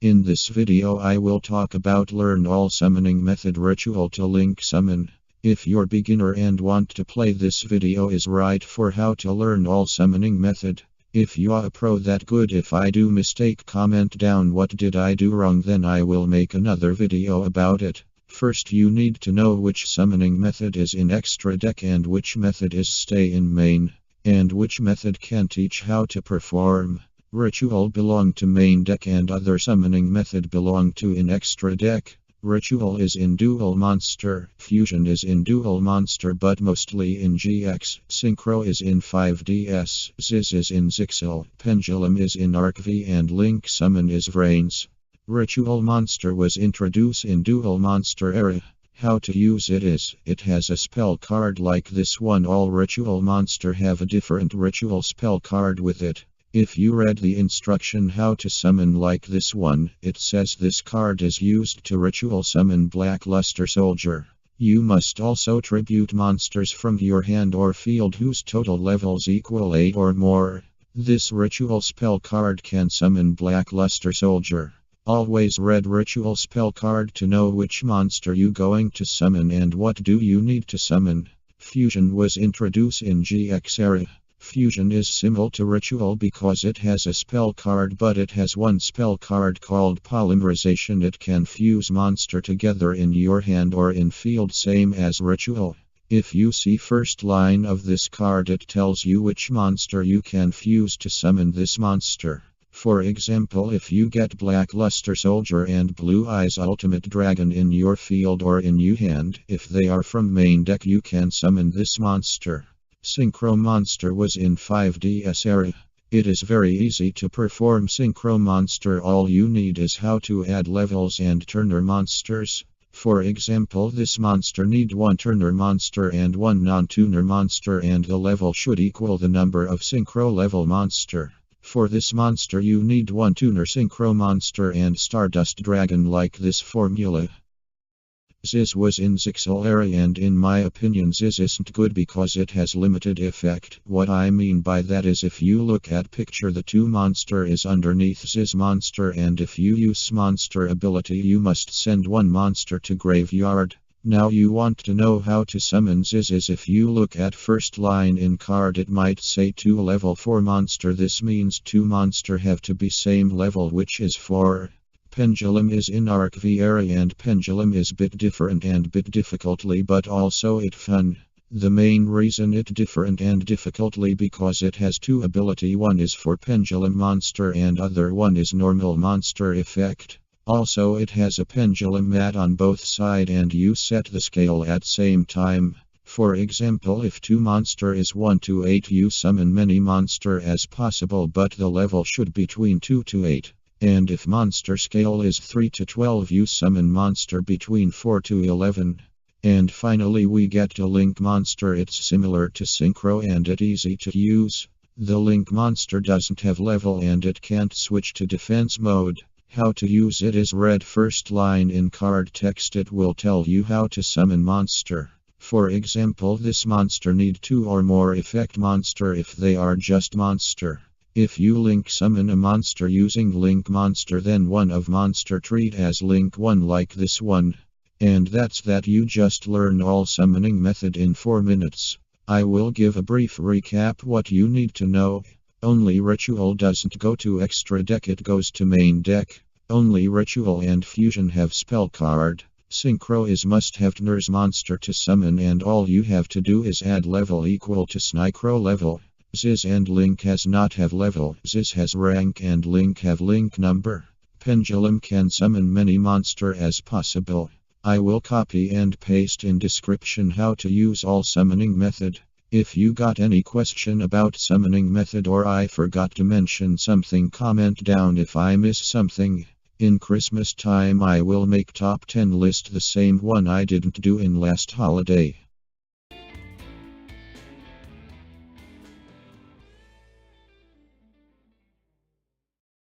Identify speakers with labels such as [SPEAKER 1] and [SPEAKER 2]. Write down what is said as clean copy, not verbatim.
[SPEAKER 1] In this video I will talk about learn all summoning method ritual to link summon. If you're beginner and want to play, this video is right for how to learn all summoning method. If you are a pro, that good. If I do mistake, comment down what did I do wrong, then I will make another video about it. First you need to know which summoning method is in extra deck and which method is stay in main, and which method can teach how to perform. Ritual belong to main deck and other summoning method belong to in extra deck. Ritual is in dual monster, fusion is in dual monster but mostly in GX, synchro is in 5DS, Ziz is in Zixel, pendulum is in ArcV and link summon is Vrains. Ritual monster was introduced in dual monster era. How to use it is, it has a spell card like this one. All ritual monster have a different ritual spell card with it. If you read the instruction how to summon like this one, it says this card is used to ritual summon Black Luster Soldier. You must also tribute monsters from your hand or field whose total levels equal 8 or more. This ritual spell card can summon Black Luster Soldier. Always read ritual spell card to know which monster you going to summon and what do you need to summon. Fusion was introduced in GX era. Fusion is similar to ritual because it has a spell card, but it has one spell card called polymerization. It can fuse monster together in your hand or in field, same as ritual. If you see first line of this card, it tells you which monster you can fuse to summon this monster. For example, if you get Black Luster Soldier and Blue Eyes Ultimate Dragon in your field or in your hand, if they are from main deck, you can summon this monster. Synchro monster was in 5DS era. It is very easy to perform synchro monster. All you need is how to add levels and turner monsters. For example, this monster need one turner monster and one non-tuner monster, and the level should equal the number of synchro level monster. For this monster you need one tuner synchro monster and Stardust Dragon like this formula. Ziz was in Zixel era and in my opinion Ziz isn't good because it has limited effect. What I mean by that is, if you look at picture, the two monster is underneath Ziz monster, and if you use monster ability you must send one monster to graveyard. Now you want to know how to summon Ziz is, if you look at first line in card it might say 2 level 4 monster. This means 2 monster have to be same level, which is 4. Pendulum is in ArcV era and pendulum is bit different and bit difficultly, but also it fun. The main reason it different and difficultly because it has 2 ability, one is for pendulum monster and other one is normal monster effect. Also it has a pendulum mat on both side and you set the scale at same time. For example, if 2 monster is 1 to 8, you summon many monster as possible, but the level should between 2 to 8. And if monster scale is 3 to 12, you summon monster between 4 to 11. And finally we get a link monster. It's similar to synchro and it easy to use. The link monster doesn't have level and it can't switch to defense mode. How to use it is read first line in card text. It will tell you how to summon monster. For example, this monster need 2 or more effect monster if they are just monster. If you link summon a monster using link monster, then one of monster treat as link 1 like this one. And that's that. You just learn all summoning method in 4 minutes. I will give a brief recap what you need to know. Only ritual doesn't go to extra deck, it goes to main deck. Only ritual and fusion have spell card. Synchro is must have tuners monster to summon, and all you have to do is add level equal to snychro level. Ziz and link has not have level. Ziz has rank and link have link number. Pendulum can summon many monster as possible. I will copy and paste in description how to use all summoning method. If you got any question about summoning method or I forgot to mention something, comment down if I miss something. In Christmas time I will make top 10 list, the same one I didn't do in last holiday.